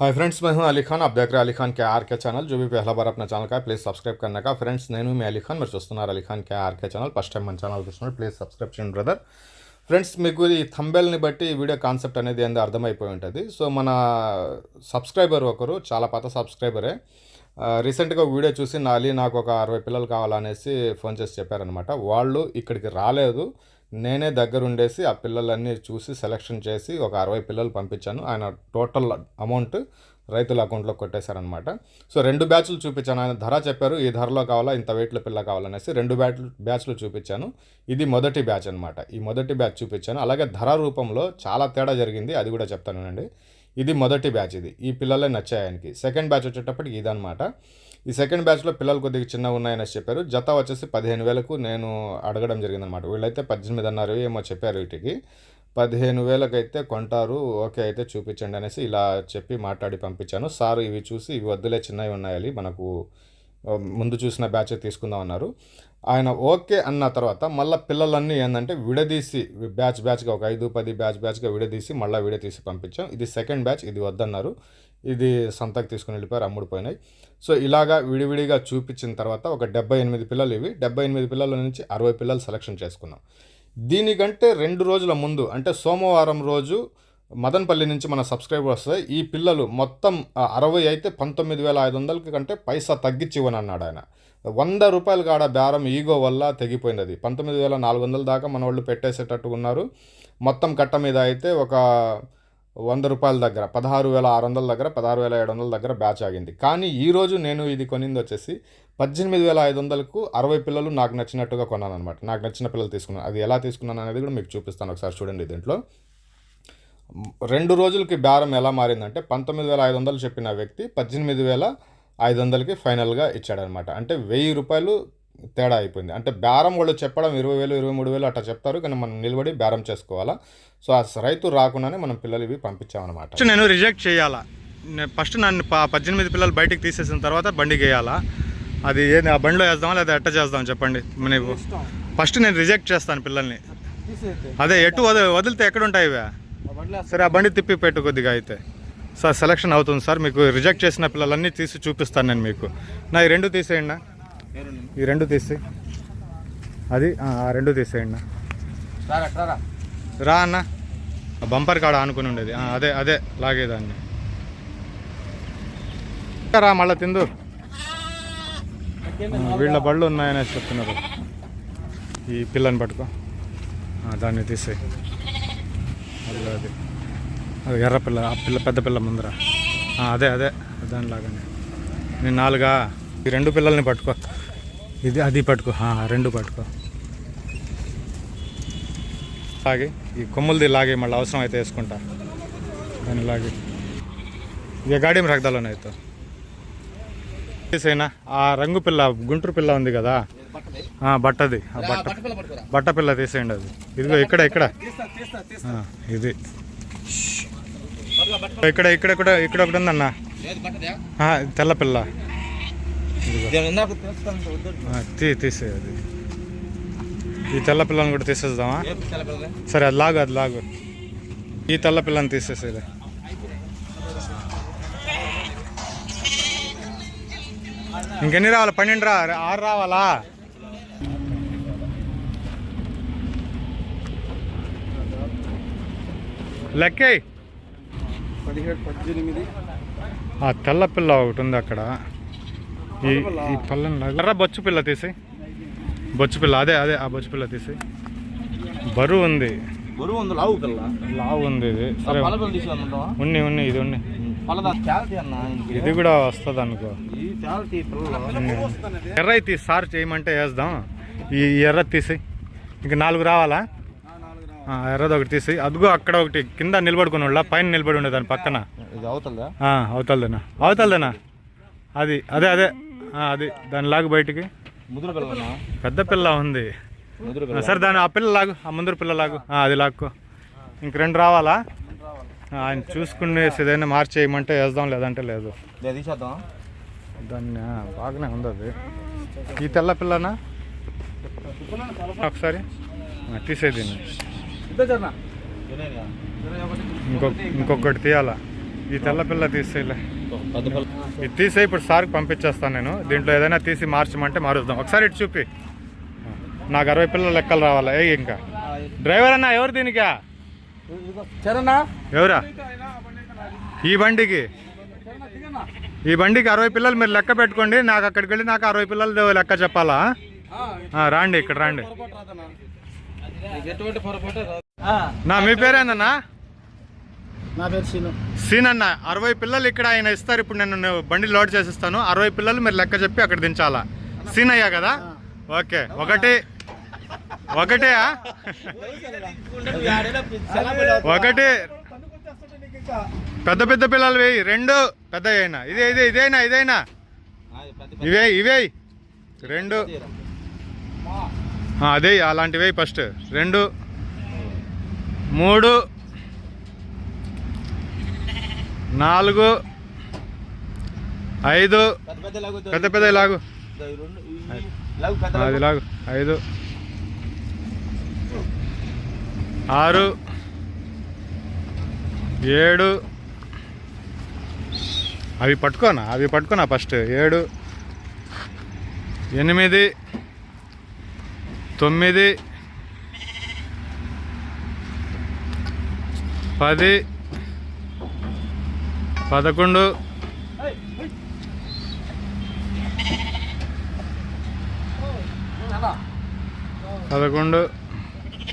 Hi friends, मैं हूं अली खान। आप देख रहे हैं अली खान के आर के चैनल। जो भी पहला बार अपना ఛానల్ का प्लीज़ సబ్స్క్రైబ్ करने का। ఫ్రెండ్స్, నేను మీ అలీ ఖాన్, మీరు చూస్తున్నారు Ali Khan K R K channel. First time మన ఛానల్ చూస్తున్నారు, ప్లీజ్ సబ్స్క్రైబ్ చేయండి బ్రదర్। ఫ్రెండ్స్, మీకు ఈ థంబెల్ని బట్టి ఈ వీడియో కాన్సెప్ట్ అనేది ఏందో అర్థమైపోయి ఉంటుంది। సో మన సబ్స్క్రైబర్ ఒకరు, చాలా పాత సబ్స్క్రైబరే, రీసెంట్గా వీడియో చూసి నాకు ఒక 60 పిల్లలు కావాలనేసి ఫోన్ చేసి చెప్పారనమాట। వాళ్ళు ఇక్కడికి రాలేదు, నేనే దగ్గరుండేసి ఆ పిల్లలన్నీ చూసి సెలెక్షన్ చేసి ఒక 60 పిల్లలు పంపించాను। ఆయన టోటల్ అమౌంట్ రైతుల అకౌంట్లో కొట్టేశారనమాట। సో 2 బ్యాచ్లు చూపించాను। ఆయన ధర చెప్పారు, ఈ ధరలో కావాలా, ఇంత వెయిట్లో పిల్ల కావాలనేసి 2 బ్యాచ్లు చూపించాను। ఇది మొదటి బ్యాచ్ అనమాట। ఈ మొదటి బ్యాచ్ చూపించాను। అలాగే ధర రూపంలో చాలా తేడా జరిగింది, అది కూడా చెప్తానండి। ఇది మొదటి బ్యాచ్, ఈ పిల్లలే నచ్చాయి ఆయనకి। సెకండ్ బ్యాచ్ వచ్చేటప్పటికి ఇదనమాట। ఈ సెకండ్ బ్యాచ్లో పిల్లలు కొద్దిగా చిన్నగా ఉన్నాయని చెప్పారు। జత వచ్చేసి 15,000కు నేను అడగడం జరిగిందనమాట। వీళ్ళైతే 18 అన్నారు, ఏమో చెప్పారు వీటికి। 15,000కి అయితే కొంటారు, ఓకే అయితే చూపించండి అనేసి ఇలా చెప్పి మాట్లాడి పంపించాను। సార్ ఇవి చూసి ఇవి వద్దులే, చిన్నవి ఉన్నాయి, మనకు ముందు చూసిన బ్యాచ్ తీసుకుందాం అన్నారు। ఆయన ఓకే అన్న తర్వాత మళ్ళీ పిల్లలన్నీ ఏంటంటే విడదీసి బ్యాచ్గా ఒక 5-10 బ్యాచ్గా విడదీసి మళ్ళీ వీడియో తీసి పంపించాం। ఇది సెకండ్ బ్యాచ్, ఇది వద్దన్నారు, ఇది సంతకు తీసుకుని వెళ్ళిపోయారు, అమ్ముడిపోయినాయి। సో ఇలాగా విడివిడిగా చూపించిన తర్వాత ఒక 78 పిల్లలు, ఇవి 78 పిల్లల నుంచి 60 పిల్లలు సెలెక్షన్ చేసుకున్నాం। దీనికంటే 2 రోజుల ముందు, అంటే సోమవారం రోజు మదనపల్లి నుంచి మన సబ్స్క్రైబర్ వస్తాయి। ఈ పిల్లలు మొత్తం 60 అయితే 19,500 కంటే పైసా తగ్గించి ఇవ్వనన్నాడు ఆయన। 100 రూపాయలు కాడ బేరం ఈగో వల్ల తెగిపోయింది అది। 19,400 దాకా మన వాళ్ళు పెట్టేసేటట్టు ఉన్నారు। మొత్తం కట్ట మీద అయితే ఒక 100 రూపాయల దగ్గర 16,600 దగ్గర 16,700 దగ్గర బ్యాచ్ ఆగింది। కానీ ఈరోజు నేను ఇది కొనింది వచ్చేసి 18,500కు 60 పిల్లలు నాకు నచ్చినట్టుగా కొన్నాను అనమాట। నాకు నచ్చిన పిల్లలు తీసుకున్నాను। అది ఎలా తీసుకున్నాను అనేది కూడా మీకు చూపిస్తాను, ఒకసారి చూడండి దీంట్లో। 2 రోజులకి బేరం ఎలా మారిందంటే 19,500 చెప్పిన వ్యక్తి 18,500కి ఫైనల్గా ఇచ్చాడనమాట। అంటే 1,000 రూపాయలు తేడా అయిపోయింది। అంటే బేరం వాళ్ళు చెప్పడం 20,000 23,000 అట్లా చెప్తారు, కానీ మనం నిలబడి బేరం చేసుకోవాలా। సో ఆ రైతు రాకుండానే మనం పిల్లలు ఇవి పంపించామన్నమాట। నేను రిజెక్ట్ చేయాలా, ఫస్ట్ నన్ను 18 పిల్లలు బయటికి తీసేసిన తర్వాత బండికి వేయాలా? అది ఏది, ఆ బండిలో వేద్దామా లేదా ఎట్ట చేద్దాం చెప్పండి? నేను ఫస్ట్ నేను రిజెక్ట్ చేస్తాను పిల్లల్ని। అదే ఎటు వదిలితే ఎక్కడ ఉంటాయి ఇవే? సరే, ఆ బండి తిప్పి పెట్టు కొద్దిగా అయితే సార్, సెలక్షన్ అవుతుంది సార్। మీకు రిజెక్ట్ చేసిన పిల్లలన్నీ తీసి చూపిస్తాను నేను మీకు। నా ఈ 2 తీసేయండి, ఈ 2 తీసి, అది ఆ 2 తీసేయండి రా అన్న। బంపర్ కాడ ఆనుకుని ఉండేది, అదే లాగేదాన్ని రా, మళ్ళీ తిందు। వీళ్ళ బళ్ళు ఉన్నాయని చెప్తున్నారు। ఈ పిల్లని పట్టుకో, దాన్ని తీసేయి, అది ఎర్ర పిల్ల, ఆ పిల్ల పెద్ద పిల్ల ముందర, అదే దానిలాగానే। నేను 4 ఈ 2 పిల్లల్ని పట్టుకో, అది పట్టుకో, 2 పట్టుకో, లాగి ఈ కొమ్ములది లాగి, మళ్ళీ అవసరం అయితే వేసుకుంటా దాన్ని లాగి। ఇక గాడి में रख दो नहीं तो తీసేనా। ఆ రంగు పిల్ల, గుంటూరు పిల్ల ఉంది కదా, బట్టది, బట్ట పిల్ల తీసేయండి అది। ఇదిగో ఇక్కడ ఇది ఇక్కడ ఒకటి ఉందన్న, తెల్ల పిల్ల, తీసే అది। ఈ తెల్ల పిల్లని కూడా తీసేద్దామా? సరే, అది లాగు, ఈ తెల్ల పిల్లని తీసేసేది। ఇంకెన్ని రావాలి? 12 6 రావాలా? లెక్కే 17, 18 తెల్ల పిల్ల ఒకటి ఉంది అక్కడ, ఈ పళ్ళని ఎర్ర బొచ్చు పిల్ల తీసి, బొచ్చు పిల్ల, అదే ఆ బొచ్చు పిల్ల తీసి। బరువు ఉంది, లావు ఉంది ఇది। సరే, ఉన్ని ఇది ఉన్ని, ఇది కూడా వస్తుంది అనుకో। ఎర్ర తీసి సార్ చేయమంటే వేద్దాం। ఈ ఎర్ర తీసి, ఇంక 4 రావాలా? ఎర్రది ఒకటి తీసి, అదిగో అక్కడ ఒకటి కింద నిలబడుకుని వాళ్ళ, పైన నిలబడి ఉండే దాని పక్కన, అవతలదేనా అది, అది దాని లాగు బయటికి। పెద్ద పిల్ల ఉంది, సరే దాని ఆ పిల్ల లాగు, ఆ ముందర పిల్ల లాగు, అది లాక్కో। ఇంక 2 రావాలా? ఆయన చూసుకునేసి ఏదైనా మార్చేయమంటే వేద్దాం, లేదంటే లేదు। దాన్ని బాగానే ఉంది అది। ఈ తెల్ల పిల్లనా ఒకసారి తీసేది, ఇంకొకటి తీయాలా? ఈ తెల్ల పిల్ల తీసేయలే, ఇది తీసే ఇప్పుడు సార్కి పంపించేస్తాను నేను. దీంట్లో ఏదైనా తీసి మార్చమంటే మారుద్దాం. ఒకసారి ఇటు చూపి, నాకు 60 పిల్లల లెక్కలు రావాలా. ఇంకా డ్రైవర్ అన్న ఎవరు దీనికా? ఎవరా? ఈ బండికి 60 పిల్లలు మీరు లెక్క పెట్టుకోండి. నాకు అక్కడికి వెళ్ళి నాకు 60 పిల్లలు లెక్క చెప్పాలా? రాండి, ఇక్కడ రండి. నా మీ పేరేందన్నా? నా పేరు సీను. సీన్ అన్న, 60 పిల్లలు ఇక్కడ ఆయన ఇస్తారు. ఇప్పుడు నేను బండి లోడ్ చేసిస్తాను. 60 పిల్లలు మీరు లెక్క చెప్పి అక్కడ దించాలా. సీన్ అయ్యా కదా? ఓకే. ఒకటి పెద్ద పెద్ద పిల్లలు వేయి, 2 పెద్ద అయినా ఇదైనా ఇవే 2 అదే అలాంటివి ఫస్ట్ 2 3 4 5 పెద్ద లాగు, అది లాగు 5 6 7 అవి పట్టుకోనా ఫస్ట్ 7 8 9 10 11 12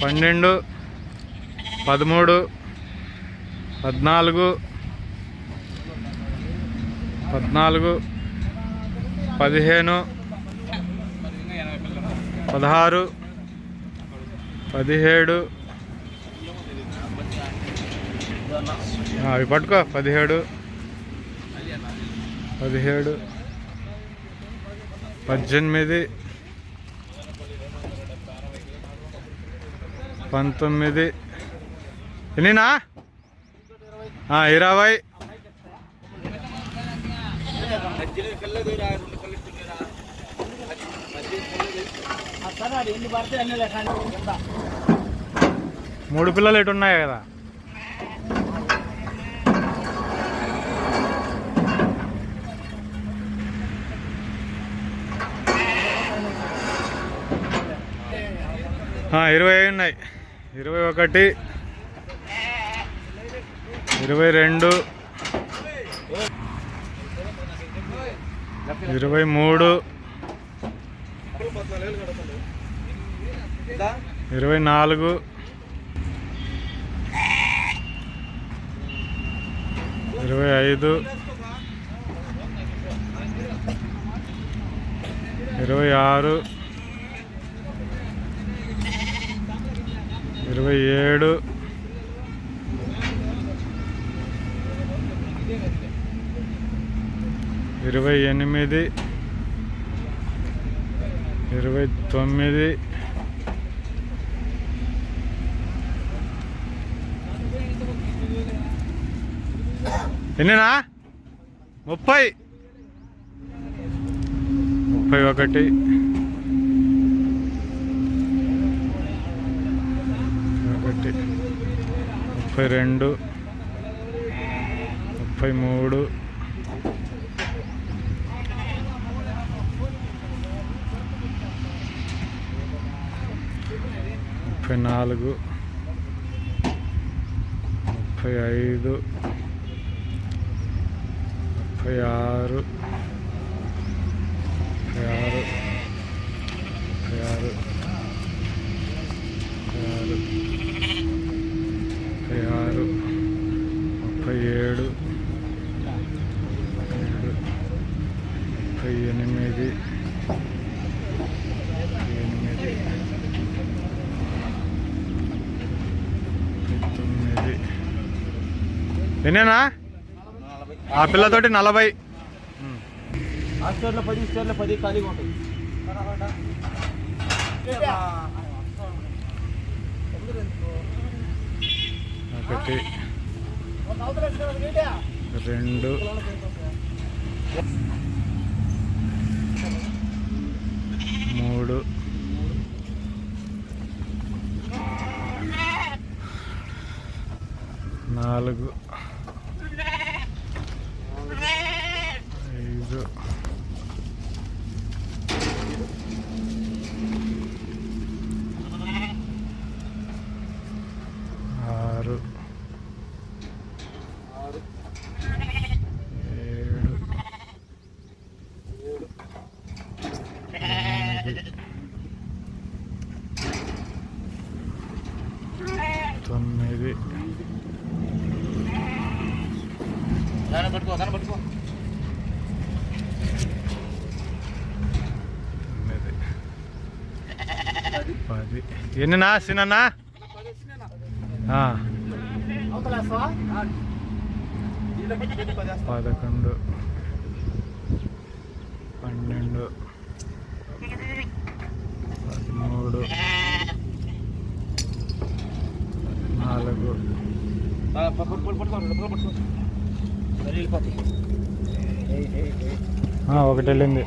13 14 15 16 17 17 అవి పట్టుకో 17 18 19 ఎన్నినా? 20 3 పిల్లలు ఎటు ఉన్నాయి కదా. ఆ 20 ఉన్నాయి. 21 22 23 24 25 26 27 28 29 ఎన్నినా? 30 31 32 33 34 35 36 ఎన్నేనా? ఆ పిల్లతోటి 40. ఆ స్టోర్లో 10 స్టోర్లో 10 ఖాళీగా ఉంటుంది. 1 2 3 4 తొమ్మిది, పట్టుకో పట్టుకో. తొమ్మిది, 10. ఎన్నినా సినన్నా? 11, 12, 13, 14. ఒకటి వెళ్ళింది.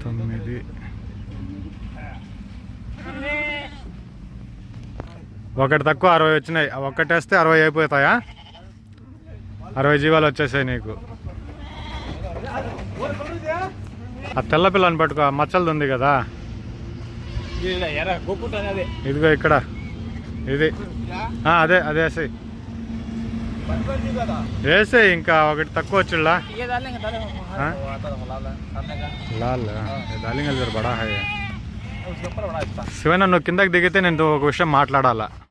19. ఒకటి తక్కువ 60 వచ్చినాయి. ఒక్కటి వేస్తే 60 అయిపోతాయా? 60 జీవాలు వచ్చేసాయి నీకు. ఆ తెల్ల పిల్లని పట్టుకో, మచ్చలది ఉంది కదా. ఇదిగో ఇక్కడ ఇది. అదే అదే వేసేయి. వేసేయి. ఇంకా ఒకటి తక్కువ వచ్చిళ్ళా. లాల్ దాలింగల్ బడా హై. శివన్న, నువ్వు కిందకి దిగితే నేను ఒక విషయం మాట్లాడాలా.